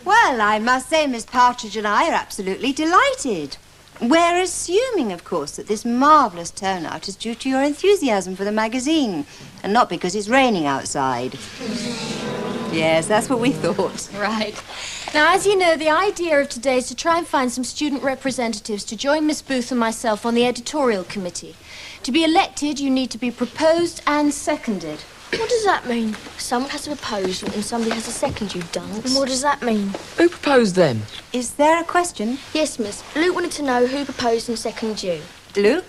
Well, I must say Miss Partridge and I are absolutely delighted. We're assuming, of course, that this marvellous turnout is due to your enthusiasm for the magazine, and not because it's raining outside. Yes, that's what we thought. Right. Now, as you know, the idea of today is to try and find some student representatives to join Miss Booth and myself on the editorial committee. To be elected, you need to be proposed and seconded. What does that mean? Someone has to propose and somebody has to second you, Dunce. And what does that mean? Who proposed them? Is there a question? Yes, miss. Luke wanted to know who proposed and seconded you. Luke?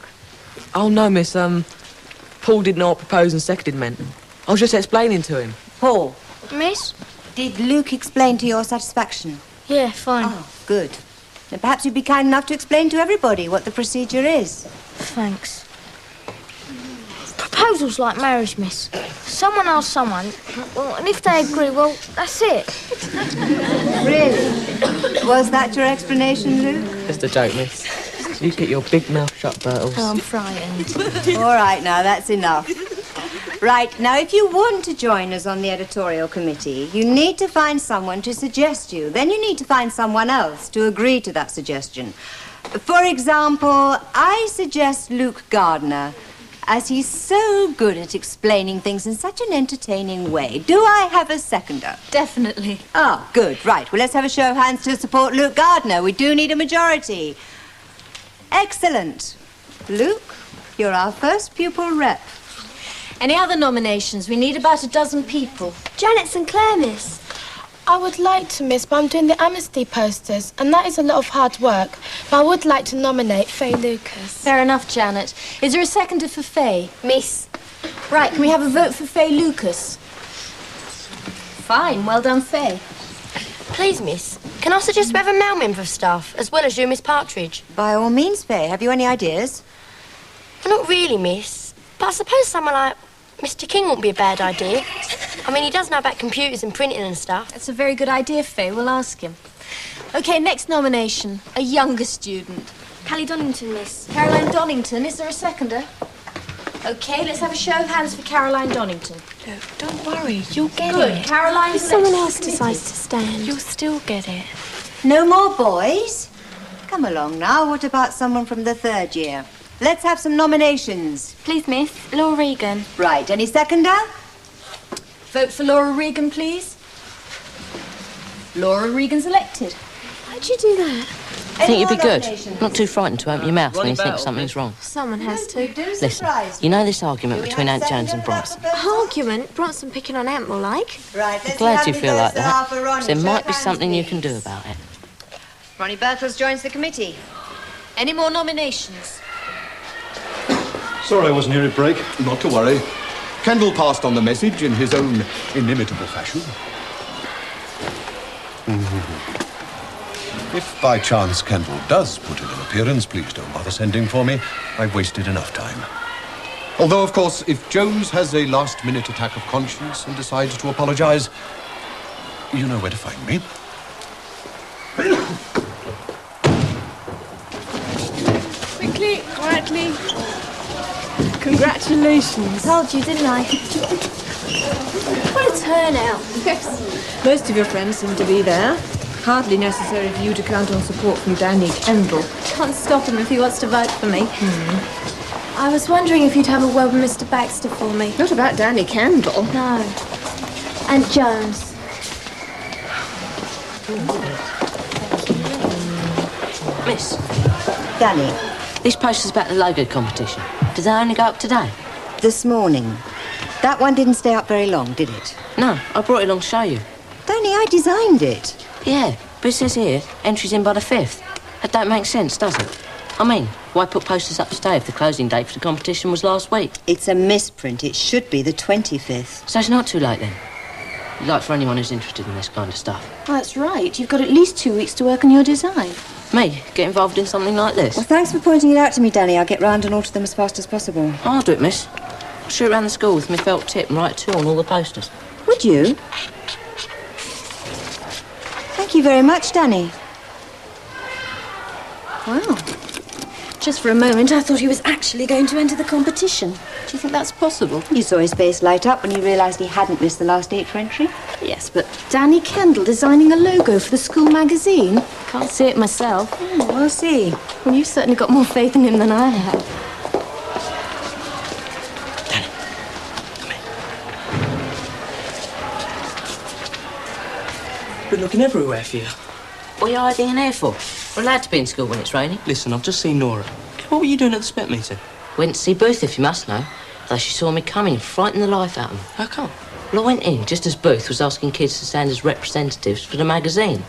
Oh, no, miss. Paul didn't know what proposed and seconded meant. I was just explaining to him. Paul? Miss? Did Luke explain to your satisfaction? Yeah, fine. Oh, good. Then perhaps you'd be kind enough to explain to everybody what the procedure is. Thanks. Proposals like marriage, miss. Someone asks someone, well, and if they agree, well, that's it. Really? Was that your explanation, Luke? Just a joke, miss. You get your big mouth shut, Bertles. Oh, I'm frightened. All right, now, that's enough. Right, now, if you want to join us on the editorial committee, you need to find someone to suggest you. Then you need to find someone else to agree to that suggestion. For example, I suggest Luke Gardner, as he's so good at explaining things in such an entertaining way. Do I have a seconder? Definitely. Oh, good. Right. Well, let's have a show of hands to support Luke Gardner. We do need a majority. Excellent. Luke, you're our first pupil rep. Any other nominations? We need about a dozen people. Janet Sinclair, miss. I would like to, miss, but I'm doing the amnesty posters, and that is a lot of hard work. But I would like to nominate Faye Lucas. Fair enough, Janet. Is there a seconder for Faye? Miss. Right, can we have a vote for Faye Lucas? Fine, well done, Faye. Please, miss, can I suggest we have a male member of staff, as well as you, Miss Partridge? By all means, Faye. Have you any ideas? Well, not really, miss. But I suppose someone like Mr. King wouldn't be a bad idea. I mean, he does know about computers and printing and stuff. That's a very good idea, Faye. We'll ask him. OK, next nomination. A younger student. Callie Donington, miss. Caroline Donington. Is there a seconder? OK, let's have a show of hands for Caroline Donington. No, don't worry. You'll get Good. it. Caroline. If someone else decides to stand, You'll still get it. No more boys? Come along now. What about someone from the third year? Let's have some nominations. Please, miss. Laura Regan. Right. Any seconder? Vote for Laura Regan, please. Laura Regan's elected. Why'd you do that? I think you'd be good. Not too frightened to open your mouth when you think something's wrong. Someone has to. Listen, you know this argument between Aunt Jones and Bronson? Argument? Bronson picking on Aunt more like? Right. I'm glad you feel like that. There might be something you can do about it. Ronnie Bertels joins the committee. Any more nominations? Sorry I wasn't here at break. Not to worry. Kendall passed on the message in his own inimitable fashion. If by chance Kendall does put in an appearance, please don't bother sending for me. I've wasted enough time. Although, of course, if Jones has a last-minute attack of conscience and decides to apologise, you know where to find me. Quickly, quietly. Congratulations. Told you, didn't I? What a turnout. Yes. Most of your friends seem to be there. Hardly necessary for you to count on support from Danny Kendall. Can't stop him if he wants to vote for me. I was wondering if you'd have a word with Mr. Baxter for me. Not about Danny Kendall. No. And Jones. Miss, Danny, these posters about the logo competition, did they only go up today? this morning. That one didn't stay up very long, did it? No, I brought it along to show you. Danny, I designed it. Yeah, but it says here, entries in by the 5th. That don't make sense, does it? I mean, why put posters up today if the closing date for the competition was last week? It's a misprint. It should be the 25th. So it's not too late then? Like for anyone who's interested in this kind of stuff. Well, that's right. You've got at least 2 weeks to work on your design. Me, get involved in something like this? Well, thanks for pointing it out to me, Danny. I'll get round and alter them as fast as possible. I'll do it, miss. I'll shoot around the school with my felt tip and write 2 on all the posters. Would you? Thank you very much, Danny. Wow. Just for a moment, I thought he was actually going to enter the competition. Do you think that's possible? You saw his face light up when he realised he hadn't missed the last 8 for entry. Yes, but Danny Kendall designing a logo for the school magazine? Can't see it myself. We'll see. Well, you've certainly got more faith in him than I have. Danny, come here. Been looking everywhere for you. What are you hiding in here for? We're allowed to be in school when it's raining. Listen, I've just seen Nora. What were you doing at the spec meeting? Went to see Booth, if you must know. Though she saw me coming and frightened the life out of him. How come? Well, I went in just as Booth was asking kids to stand as representatives for the magazine.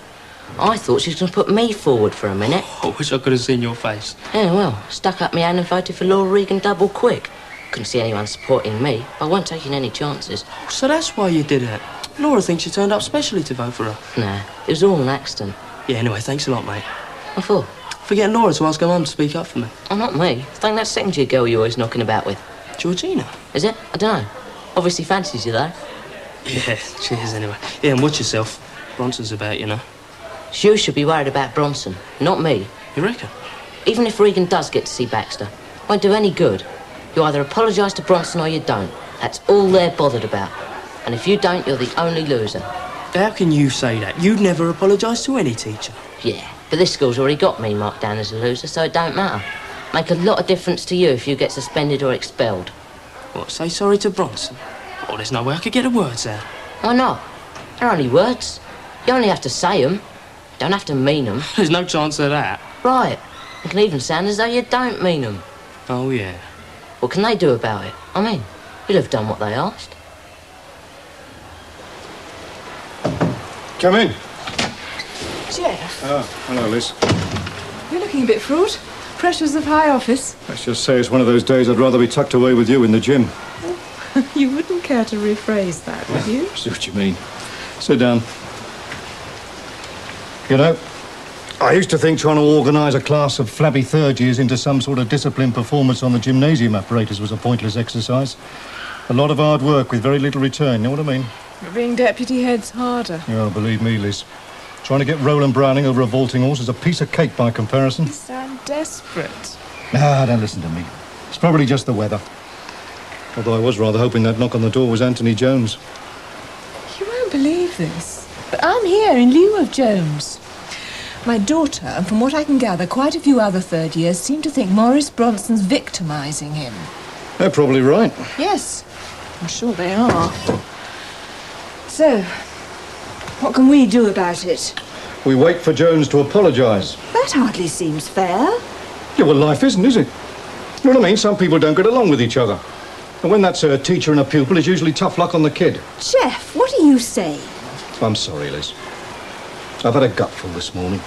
I thought she was going to put me forward for a minute. I wish I could have seen your face. Yeah, well, stuck up my hand and voted for Laura Regan double quick. Couldn't see anyone supporting me. I wasn't taking any chances. Oh, so that's why you did it. Laura thinks you turned up specially to vote for her. Nah, it was all an accident. Yeah, anyway, thanks a lot, mate. What for? For getting Laura to ask her mum to speak up for me. Oh, not me. I think that second-year girl you're always knocking about with. Georgina? Is it? I don't know. Obviously fancies you, though. Yeah, cheers anyway. Yeah, and watch yourself. Bronson's about, you know. You should be worried about Bronson, not me. You reckon? Even if Regan does get to see Baxter, won't do any good. You either apologise to Bronson or you don't. That's all they're bothered about. And if you don't, you're the only loser. How can you say that? You'd never apologise to any teacher. Yeah, but this school's already got me marked down as a loser, so it don't matter. Make a lot of difference to you if you get suspended or expelled. What, say sorry to Bronson? Oh, there's no way I could get the words out. Why not? They're only words. You only have to say them. Don't have to mean them. There's no chance of that. Right. It can even sound as though you don't mean them. Oh, yeah. What can they do about it? I mean, you'll have done what they asked. Come in. Jeff, Hello, Liz. you're looking a bit fraught. Pressures of high office. Let's just say it's one of those days I'd rather be tucked away with you in the gym. You wouldn't care to rephrase that, would you? See what you mean. Sit down. You know, I used to think trying to organise a class of flabby third years into some sort of disciplined performance on the gymnasium apparatus was a pointless exercise. A lot of hard work with very little return, you know what I mean? But being deputy head's harder. Oh, believe me, Liz. Trying to get Roland Browning over a vaulting horse is a piece of cake by comparison. You sound desperate. Ah, don't listen to me. It's probably just the weather. Although I was rather hoping that knock on the door was Anthony Jones. You won't believe this, but I'm here in lieu of Jones. My daughter, and from what I can gather, quite a few other third years, seem to think Maurice Bronson's victimising him. They're probably right. Yes, I'm sure they are. So, what can we do about it? We wait for Jones to apologise. That hardly seems fair. Yeah, well, life isn't, is it? You know what I mean? Some people don't get along with each other. And when that's a teacher and a pupil, it's usually tough luck on the kid. Jeff, what are you saying? I'm sorry, Liz. I've had a gutful this morning.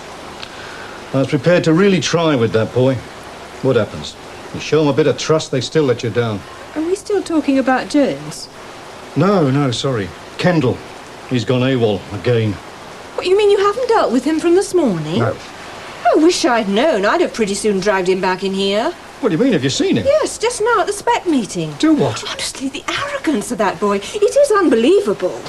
I was prepared to really try with that boy. What happens? You show them a bit of trust, they still let you down. Are we still talking about Jones? No, sorry. Kendall. He's gone AWOL again. What, you mean you haven't dealt with him from this morning? No. I wish I'd known. I'd have pretty soon dragged him back in here. What do you mean? Have you seen him? Yes, just now at the spec meeting. Do what? Honestly, the arrogance of that boy. It is unbelievable.